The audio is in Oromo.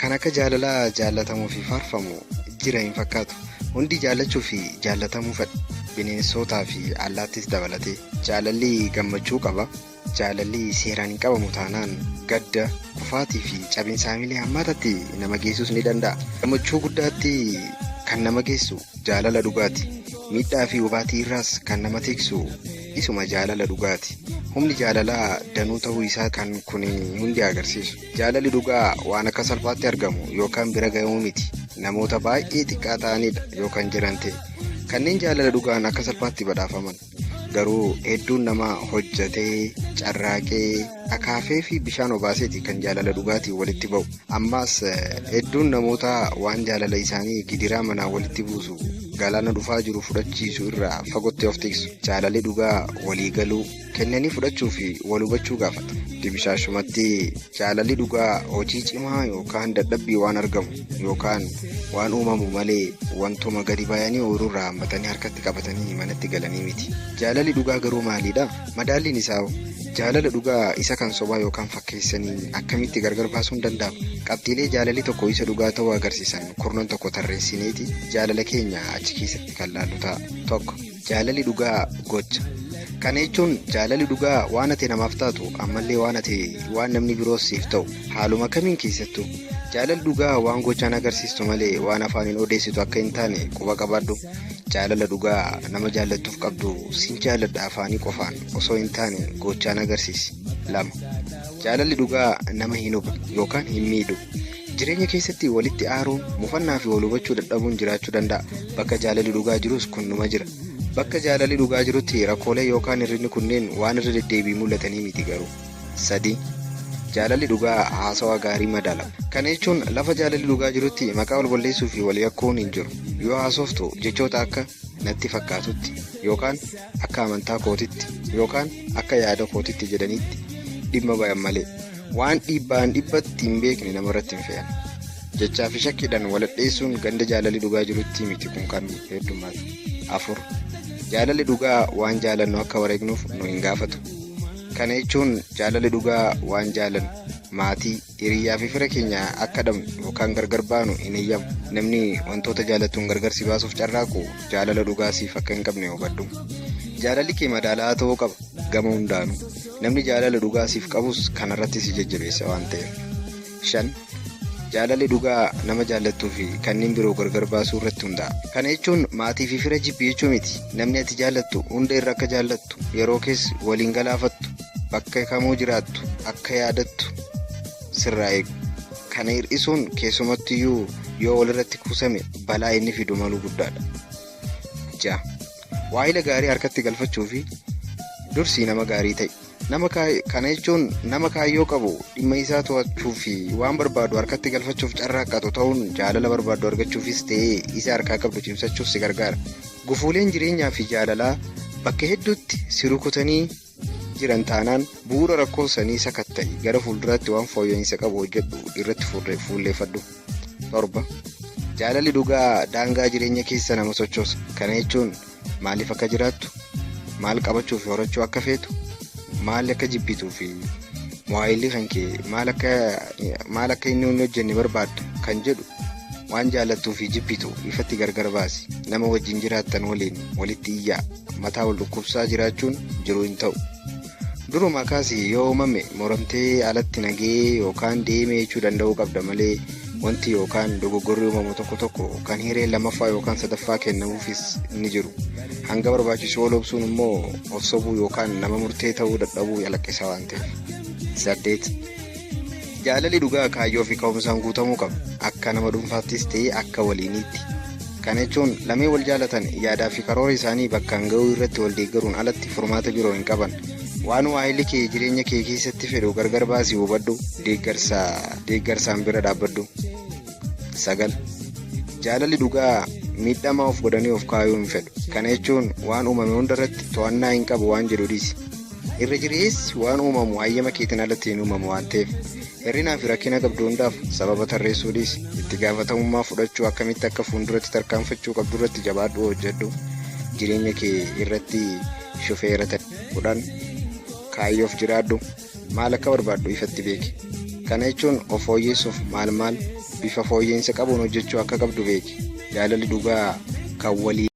kan akka jaalalaa jaallatamuu fi faarfamu jira hin fakkaatu. Hundi jaallachuu fi jaallatamuu fedha. Bineensotaa fi allaattis dabalatee jaalalli gammachuu qaba. Jaalalli seeraan hin qabamu taanaan gadda, kufaatii fi cabinsa haamilee hammaatatti nama geessuus ni danda'a. Gammachuu guddaatti kan nama geessu jaalala dhugaati. Miidhaa fi hubaatii irraas kan nama tiksu isuma jaalala dhugaati. Humni jaalalaa danuu ta'uu isaa kan kun hundi agarsiisu. Jaalalli dhugaa waan akka salphaatti argamu yookaan bira ga'uu miti. Namoota baay'ee xiqqaa ta'anidha yookaan jiran ta'e. Kanneen jaalala dhugaan akka salphaatti badhaafaman. Garuu hedduun nama hojjetee, carraaqee, akaafee fi bishaan obaaseeti kan jaalala dhugaatiin walitti ba'u. Ammaas hedduun namoota waan jaalala isaanii gidiraa manaa walitti buusu galaana dhufaa jiru fudhachiisu irraa fagootti of tiksu. Jaalalli dhugaa walii galuu, kennanii fudhachuu fi wal hubachuu gaafata. Dibishaashumatti jaalalli dhugaa hojii cimaa yookaan dadhabbii waan argamu yookaan waan uumamu malee wantuma gadi bayanii ooyiruu hammatanii harkatti qabatanii manatti galanii miti. Jaalalli dhugaa garuu maalidha? Madaalliin isaa jaalala dhugaa isa kan sobaa yookaan fakkeessanii akkamitti gargar baasuun danda'ama? Qabxiilee jaalalli tokko isa dhugaa ta'uu agarsiisan kurnan tokko tarreessineeti jaalala keenya achi keessatti kan laallu ta'a. Tokko, jaalalli dhugaa gocha. Kana jechuun jaalalli dhugaa waan ati namaaf taatu ammallee waan namni biroos siif ta'u haaluma kamiin keessattuu. Jaalalli dhugaa waan gochaan agarsiistu malee waan afaaniin odeessitu akka hin taane quba qabaadhu. Jaalala dhugaa nama jaallattuuf qabdu sin jaalladha afaanii qofaan osoo hin taane gochaan agarsiisi. 2. Jaalalli dhugaa nama hin hubu yookaan hin miidhu. Jireenya keessatti walitti aaruun, mufannaa fi wal hubachuu dadhabuun jiraachuu danda'a. Bakka jaalalli dhugaa jirus kunnuma jira. Bakka jaalalli dhugaa jirutti rakkoolee yookaan hir'inni kunneen waan irra deddeebiin mul'atanii miti garuu. 3. Jaalalli dhugaa haasawaa gaarii madaala. Kana jechuun lafa jaalalli dhugaa jirutti maqaa wal balleessuu fi wal yakkuun hin jiru. Yoo haasoftu jechoota akka natti fakkaatutti yookaan akka amantaa kootitti yookaan akka yaada kootitti jedhanitti dhimma bayan malee waan dhiibbaan dhibbatti hin beekne namarratti hin fe'an. Jechaa fi shakkiidhaan waladheessuun ganda jaalalli dhugaa jirutti miti kun kan heddummaatu. 4. Jaalalli dhugaa waan jaalannu akka wareegnuuf nu hin gaafatu. Kana jechuun jaalalli dhugaa waan jaalannu maatii, hiriyaa fi fira keenya akka dhabnu yookaan gargar baanu hin eeyyamu. Namni wantoota jaalatuun gargar si baasuuf carraaqu jaalala dhugaa siif akka hin qabne hubadhu. Jaalalli kee madaalaa ta'uu qaba gama hundaanuu. Namni jaalala dhugaa siif qabus kanarratti si jajjabeessa waan ta'eef. 5. Jaalalli dhugaa nama jaallattuu fi kanneen biroo gargar baasuu irratti hundaa'a. Kana jechuun maatii fi fira jibbii jechuu miti. Namni ati jaallattu hunda irra akka jaallattu, yeroo keessa waliin galaafattu, bakka kamuu jiraattu, akka yaadattu sirraa eegu. Kana hir'isuun keessumattiyyuu yoo walirratti kuusame balaa inni fidu maluu guddaadha. 6. Waa'ila gaarii harkatti galfachuu fi dursii nama gaarii ta'i. Kana jechuun nama kaayyoo qabu dhimma isaa to'achuu fi waan barbaadu harkatti galfachuuf carraaqqatu ta'uun jaalala barbaadu argachuufis ta'ee isa harkaa qabdu cimsachuuf si gargaara. Gufuuleen jireenyaa fi jaalalaa bakka hedduutti si rukutanii jiran taanaan bu'uura rakkoo sanii sakatta'i gara fuulduraatti waan fooyya'insa qabu hojjedhu irratti fuulleeffadhu. 7. Jaalalli dhugaa daangaa jireenya keessa nama sochoosa. Kana jechuun maaliif akka jiraattu, maal qabachuu fi horachuu akka feetu, maal akka jibbituu fi waa'illi kan kee maal akka inni hin hojjenne barbaaddu kan jedhu waan jaallattuu fi jibbitu ifatti gargar baasi. Nama wajjin jiraattan waliin walitti iyyaa mataa wal dhukkubsaa jiraachuun jiru hin ta'u. Duruma kaasii yoo uumame moramtee alatti nagee yookaan deemee jechuu danda'uu qabda malee wanti yookaan dogoggorri uumamu tokko kan hiree lamaffaa yookaan sadaffaa kennamuufis ni jiru. Hanga barbaachisu wal obsuun immoo of sobuu yookaan nama murtee ta'uu dadhabuu yalaqqisa waan ta'eef. 8. Jaalalli dhugaa kaayyoo fi ka'umsaan guutamuu qaba. Akka nama dhuunfaattis ta'ee akka waliiniitti. Kana jechuun lamee wal jaalatan yaadaa fi karoora isaanii bakkaan ga'uu irratti wal deeggaruun alatti furmaata biroo hin qaban. Waan waa'illi kee jireenya kee keessatti fedhu gargar baasii hubadhu, deeggarsaan bira dhaabbadhu. 9. Jaalalli dhugaa miidhamaa of godhanii of kaayuu hin fedhu. Kana jechuun waan uumame hundarratti to'annaa hin qabu waan jedhu dhiisi. Irra jireessi waan uumamu hayyama keetiin alatti hin uumamu waan ta'eef hir'inaa fi rakkina qabdu hundaaf sababa tarreessuu dhiisi. Itti gaafatamummaa fudhachuu akkamitti akka fuulduratti tarkaanfachuu qabdu irratti jabaadhu hojjedhu. Jireenya kee irratti shufeera ta'e. 10. Kaayyoof jiraadhu. Maal akka barbaaddu ifatti beeki. Kana jechuun of fooyyessuuf maal bifa fooyya'insa qabuun hojjechuu akka qabdu beeki. Jaalalli dhugaa kan walii